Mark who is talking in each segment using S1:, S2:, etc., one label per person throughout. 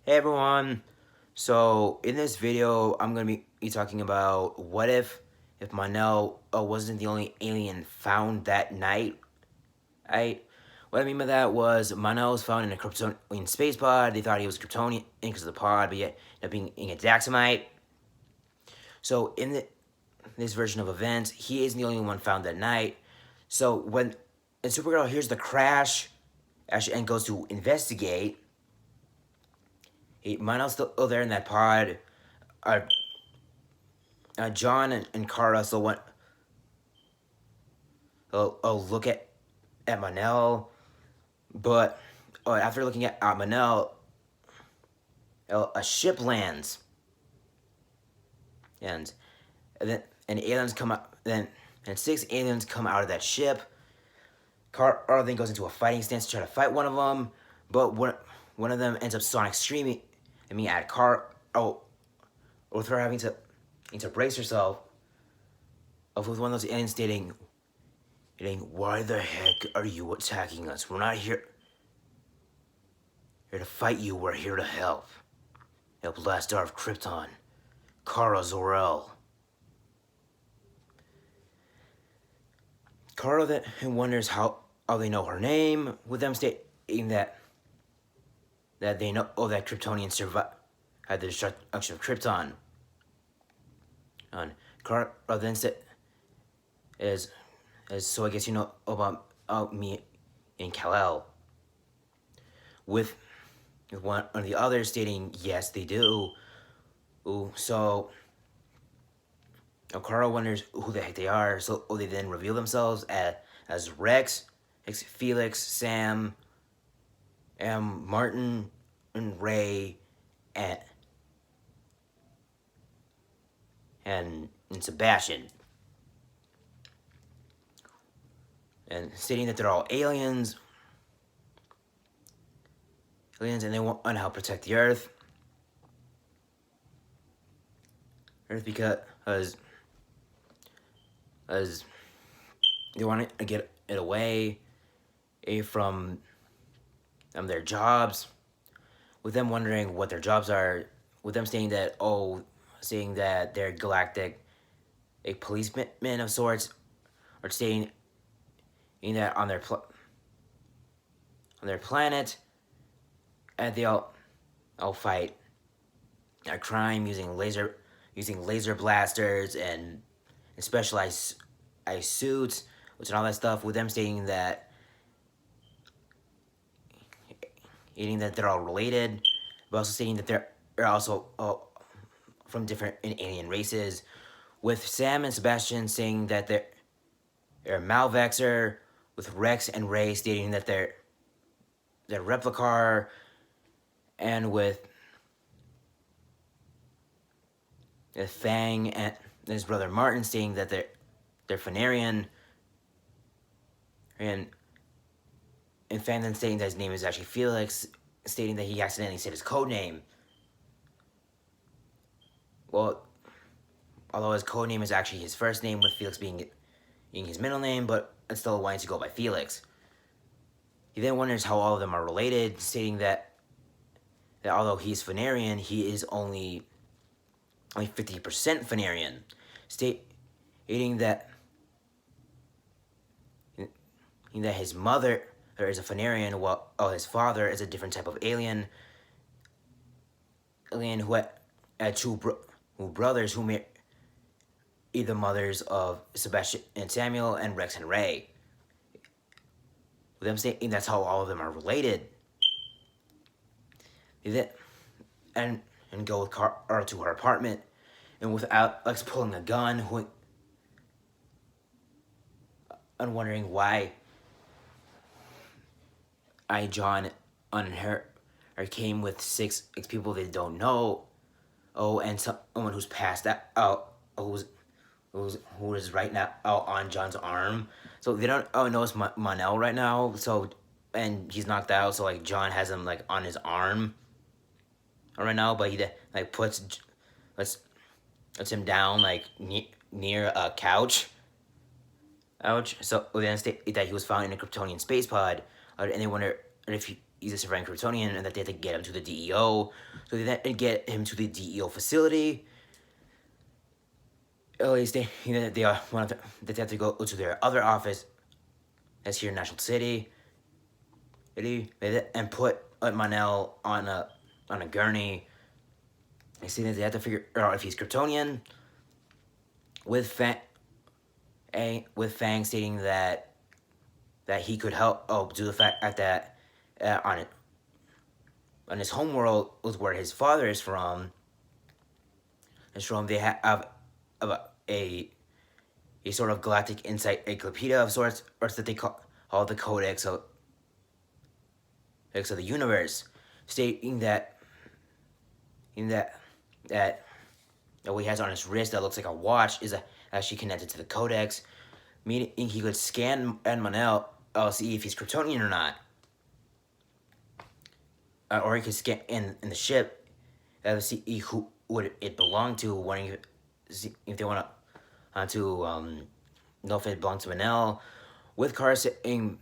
S1: Hey everyone! So in this video, I'm gonna be talking about what if mon-el wasn't the only alien found that night. What I mean by that was mon-el was found in a kryptonian space pod. They thought he was kryptonian because of the pod, but yet ended up being a daxamite. So in this version of events, he isn't the only one found that night. So when Supergirl hears the crash, and goes to investigate. Mon-el's still there in that pod. Uh, John and Kara still want look at mon-el, but after looking at mon-el, a ship lands, and aliens come up. Then 6 aliens come out of that ship. Kara then goes into a fighting stance to try to fight one of them, but one of them ends up sonic screaming. At Kara, with her having to brace herself, with one of those aliens stating, "Why the heck are you attacking us? We're not here to fight you. We're here to help. Help last star of Krypton, Kara Zor-El." Kara then wonders how they know her name, with them stating that they know that Kryptonians survived the destruction of Krypton. And Kara then said, "So I guess you know about me and Kal-El." With one of the others stating, "Yes, they do." So Kara wonders who the heck they are. So they then reveal themselves as Rex, Felix, Sam, Martin, and Ray, and Sebastian, and stating that they're all aliens, and they want to help protect the Earth. Because they want to get it away from their jobs, with them wondering what their jobs are, with them saying that they're galactic policemen of sorts, or stating that on their planet, and they all fight crime using laser blasters and specialized ice suits, and all that stuff, with them stating that they're all related, but also stating that they're also from different alien races, with Sam and Sebastian saying that they're Malvexer, with Rex and Ray stating that they're Replicar, and with Fang and his brother Martin stating that they're Phanarian, and Fang then stating that his name is actually Felix, stating that he accidentally said his code name. Well, although his code name is actually his first name, with Felix being his middle name, but it's still wanting to go by Felix. He then wonders how all of them are related, stating that although he's Phanarian, he is only 50% Phanarian, stating that his mother is a Phanarian, while his father is a different type of alien who had two brothers who married the mothers of Sebastian and Samuel, and Rex and Ray. With them saying that's how all of them are related. And go with Kara to her apartment, and with Alex pulling a gun, and wondering why John on her came with six people they don't know. And someone who's passed out, who is right now on John's arm. So they don't know it's mon-el right now. So, and he's knocked out. So John has him on his arm right now, but he puts him down near a couch. Ouch. So then state that he was found in a Kryptonian space pod, and they wonder if he's a surviving Kryptonian, and that they have to get him to the DEO. So they then get him to the DEO facility. At least they they have to go to their other office. That's here in National City. And put mon-el on a gurney. They say that they have to figure out if he's Kryptonian. With Fang stating that he could help due to the fact that on his homeworld was where his father is from. They have a sort of galactic encyclopedia of sorts, or that they call the Codex of the universe, stating that what he has on his wrist that looks like a watch is actually connected to the Codex, meaning he could scan mon-el, see if he's Kryptonian or not. Or he could scan in the ship, see who would it belong to, wondering if they want to know if it belongs to mon-el. With cars saying,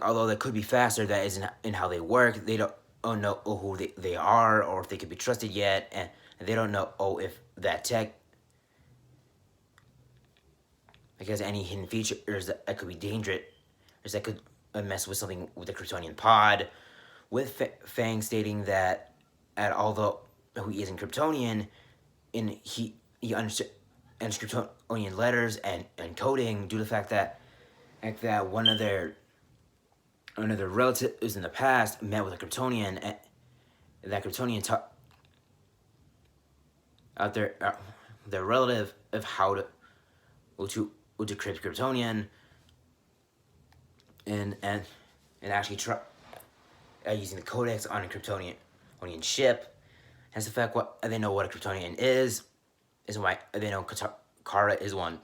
S1: although they could be faster, that isn't in how they work. They don't know who they are or if they could be trusted yet, and they don't know if that tech has any hidden features that could be dangerous, or that could mess with something with the Kryptonian pod. With Fang stating that although he isn't Kryptonian, he understands Kryptonian letters and coding due to the fact that one of their relatives in the past met with a Kryptonian, and that Kryptonian taught out their relative of how to decrypt Kryptonian and actually try using the Codex on a Kryptonian ship. Hence the fact they know what a Kryptonian is why they know Kara is one.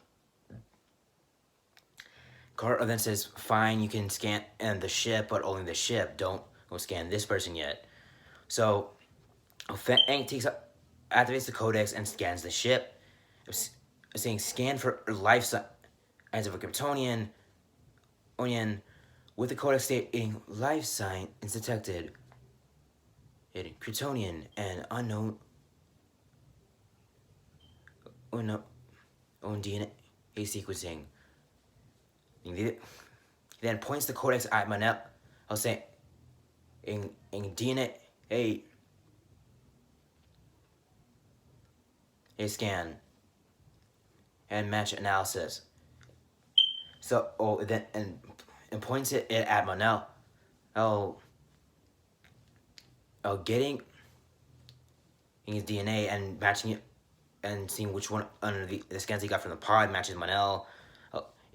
S1: Kara then says, "Fine, you can scan the ship, but only the ship. Don't scan this person yet." So Fang activates the Codex and scans the ship, saying, "Scan for life signs of a Kryptonian." With the Codex stating life sign is detected. Kryptonian and unknown DNA sequencing. He then points the Codex at mon-el. I'll say in DNA a scan and match analysis. So then and points it at mon-el. Getting his DNA and matching it and seeing which one under the scans he got from the pod matches mon-el.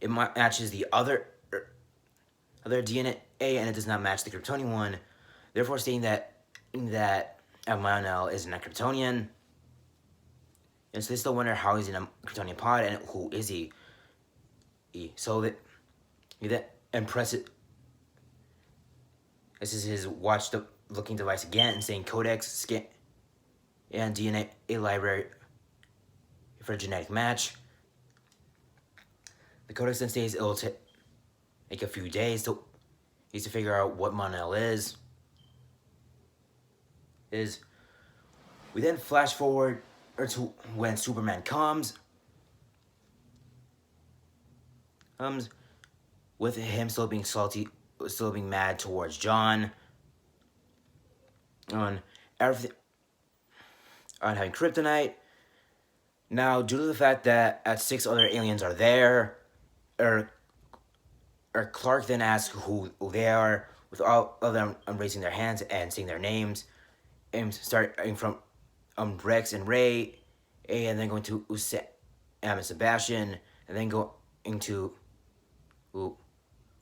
S1: It matches the other DNA and it does not match the Kryptonian one, therefore stating that mon-el is not Kryptonian. And so they still wonder how he's in a Kryptonian pod and who is he. So that he then presses this is his watch looking device again and saying Codex scan and DNA library for a genetic match. The Codex then says it'll take a few days to figure out what mon-el is. We then flash forward to when Superman comes with him still being salty, still being mad towards John on everything, on having kryptonite. Now, due to the fact that 6 other aliens are there, or Clark then asks who they are, with all of them raising their hands and saying their names, and starting from Rex and Ray, and then going to Sam and Sebastian, and then going to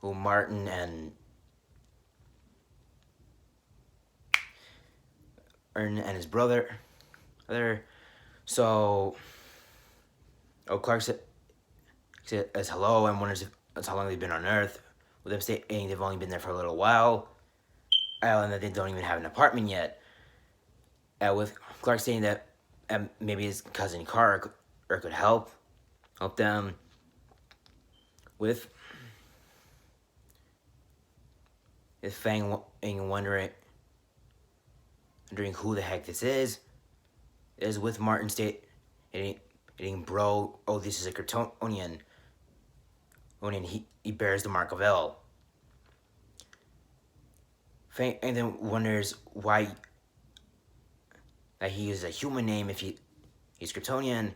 S1: Martin and his brother. So Clark says hello and wonders if that's how long they've been on Earth, with them saying they've only been there for a little while, and that they don't even have an apartment yet. With Clark saying that maybe his cousin Kara could help them with With Fang wondering who the heck this is with Martin stating, bro, oh, this is a kryptonian. And he bears the mark of L. Fang and then wonders why that he uses a human name if he's Kryptonian.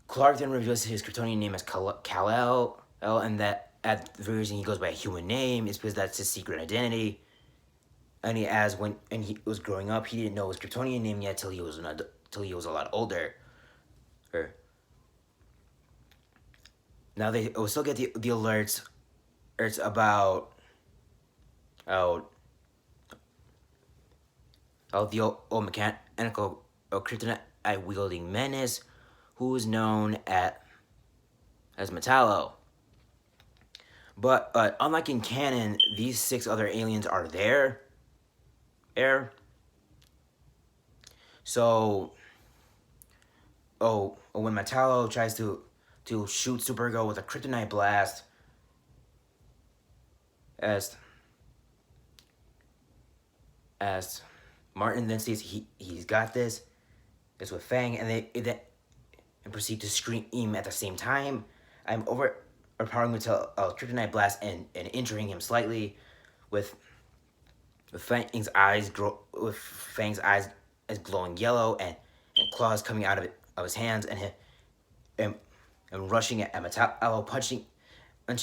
S1: Clark then reveals his Kryptonian name as Kal-El, and that at the reason he goes by a human name is because that's his secret identity. And he was growing up, he didn't know his Kryptonian name yet till he was a lot older. Now they will still get the alerts about the mechanical kryptonite wielding menace, who is known as Metallo. But unlike in canon, these 6 other aliens are there. So, when Metallo tries to shoot Supergirl with a kryptonite blast, as Martin then states he's got this. It's with Fang, and they proceed to scream at the same time. I'm overpowering Metallo kryptonite blast and injuring him slightly, with Fang's eyes glowing yellow and claws coming out of his hands and rushing at Metallo, punching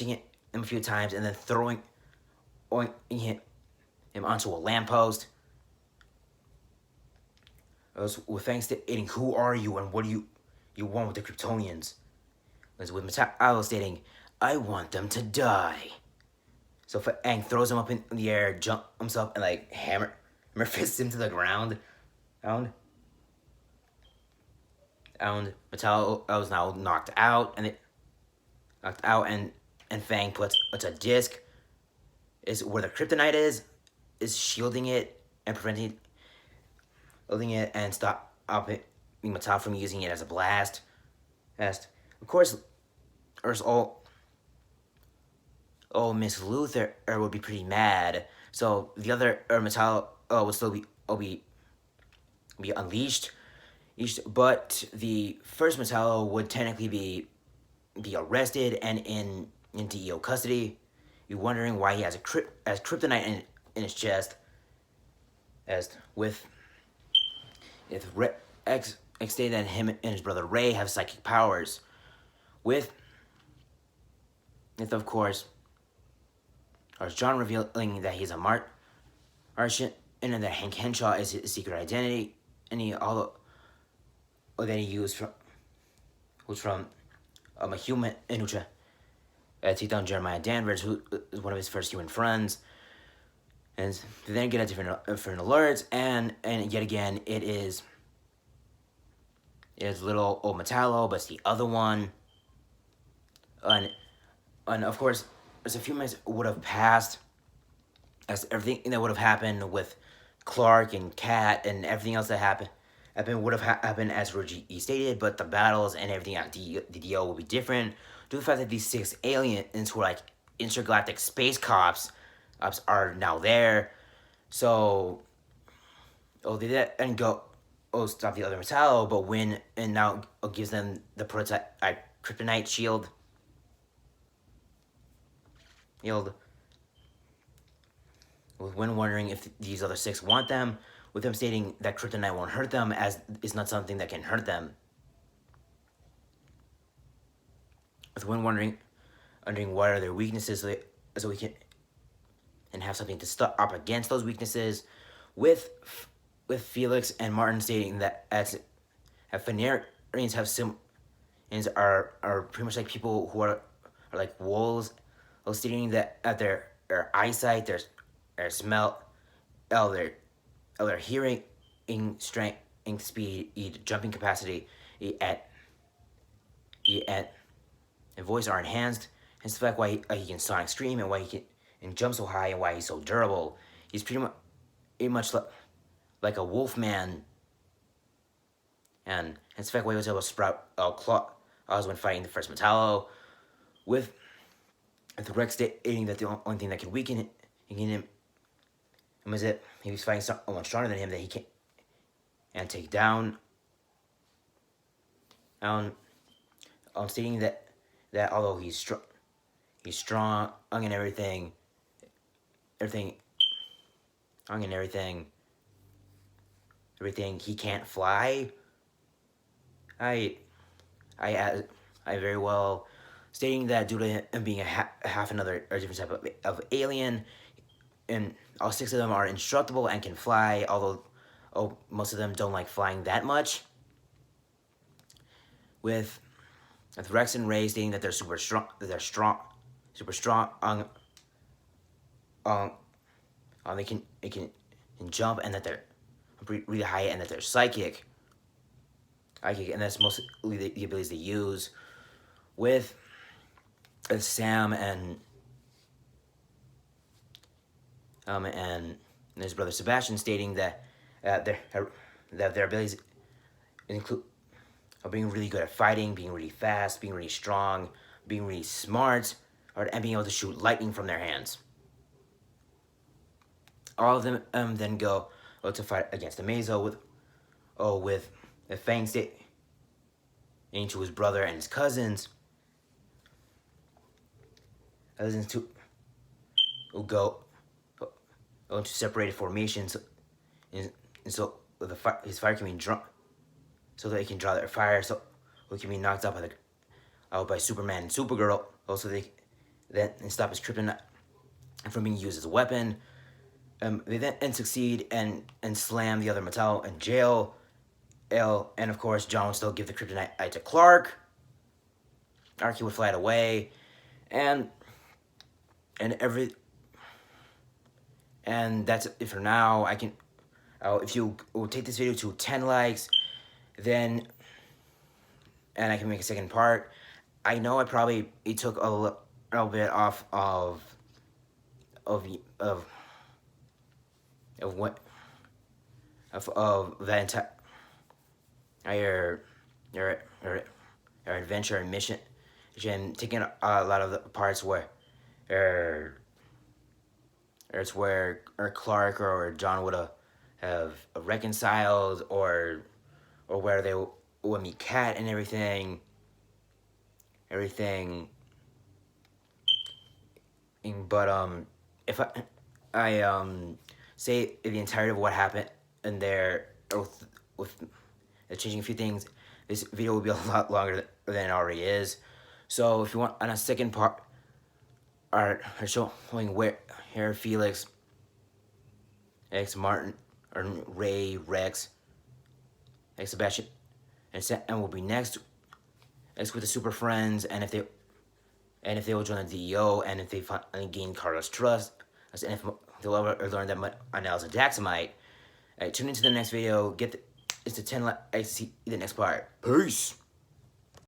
S1: him a few times, and then throwing him onto a lamppost. With Fang stating, "Who are you and what do you want with the Kryptonians?" With Metallo stating, "I want them to die." So Fang throws him up in the air, jumps up, and hammer fists him to the ground. And Metallo was now knocked out, and Fang puts a disc is where the kryptonite is shielding it and preventing it and stopping Metallo from using it as a blast. Of course, there's all Miss Luthor would be pretty mad. So the other Metallo would still be unleashed. But the first Metallo would technically be arrested and in DEO custody. You're wondering why he has kryptonite in his chest. X stated that him and his brother Ray have psychic powers. With of course, John revealing that he's a Martian, and that Hank Henshaw is his secret identity, and that he used from a human in which take down Jeremiah Danvers, who is one of his first human friends. And then get a different alerts, and yet again it is little old Metallo, but it's the other one. And of course, as a few minutes would have passed, as everything that would have happened with Clark and Kat and everything else that happened would have happened as Reggie stated, but the battles and everything at the DO will be different due to the fact that these 6 aliens who are intergalactic space cops are now there. So they didn't go stop the other Metallo, but win and now gives them the prototype kryptonite shield. With Wynn wondering if these other 6 want them, with them stating that kryptonite won't hurt them, as it's not something that can hurt them. With Wynn wondering what are their weaknesses, so we can and have something to stop up against those weaknesses. With Felix and Martin stating that Phanarians are pretty much like people who are like wolves, stating that at their eyesight, their smell, their hearing, strength, speed, jumping capacity, and voice are enhanced. Hence the fact why he can sonic scream and why he can jump so high and why he's so durable. He's pretty much like a wolf man. And hence the fact why he was able to sprout claws when fighting the first Metallo. With Rex stating that the only thing that can weaken him was it he was fighting someone stronger than him that he can't and take down. Um, stating that although he's strong and everything, and everything he can't fly. I I I very well stating that due to him being half another or different type of alien, and all six of them are indestructible and can fly, although most of them don't like flying that much. With Rex and Ray stating that they're super strong, super strong um, they can jump, and that they're really high, and that they're psychic. And that's mostly the abilities they use. With Sam and his brother Sebastian stating that their abilities include being really good at fighting, being really fast, being really strong, being really smart, and being able to shoot lightning from their hands. All of them then go to fight against Amazo with Fang stating to his brother and his cousins to go into separated formations, and so his fire can be drawn, so that he can draw their fire, so he can be knocked out by Superman and Supergirl. Also, they then stop his kryptonite from being used as a weapon. They then succeed and slam the other Mattel in jail. And of course, John would still give the kryptonite to Clark. Archie would fly it away, and that's it for now. I can, if you will take this video to 10 likes, then, and I can make a second part. I know it took a little bit off of that entire our adventure and mission, taking a lot of the parts where it's where Clark or John would have reconciled, or where they would meet Kat and everything. But if I say the entirety of what happened in there, with changing a few things, this video will be a lot longer than it already is. So if you want on a second part, are showing where Felix, X, Martin, or Ray, Rex, X, Sebastian, and will be next with the Super Friends, and if they will join the DEO, and if they finally gain Carlos' trust, and if they'll ever learn that mon-el is a Daxamite. Tune into the next video. It's the 10 likes to see the next part. Peace.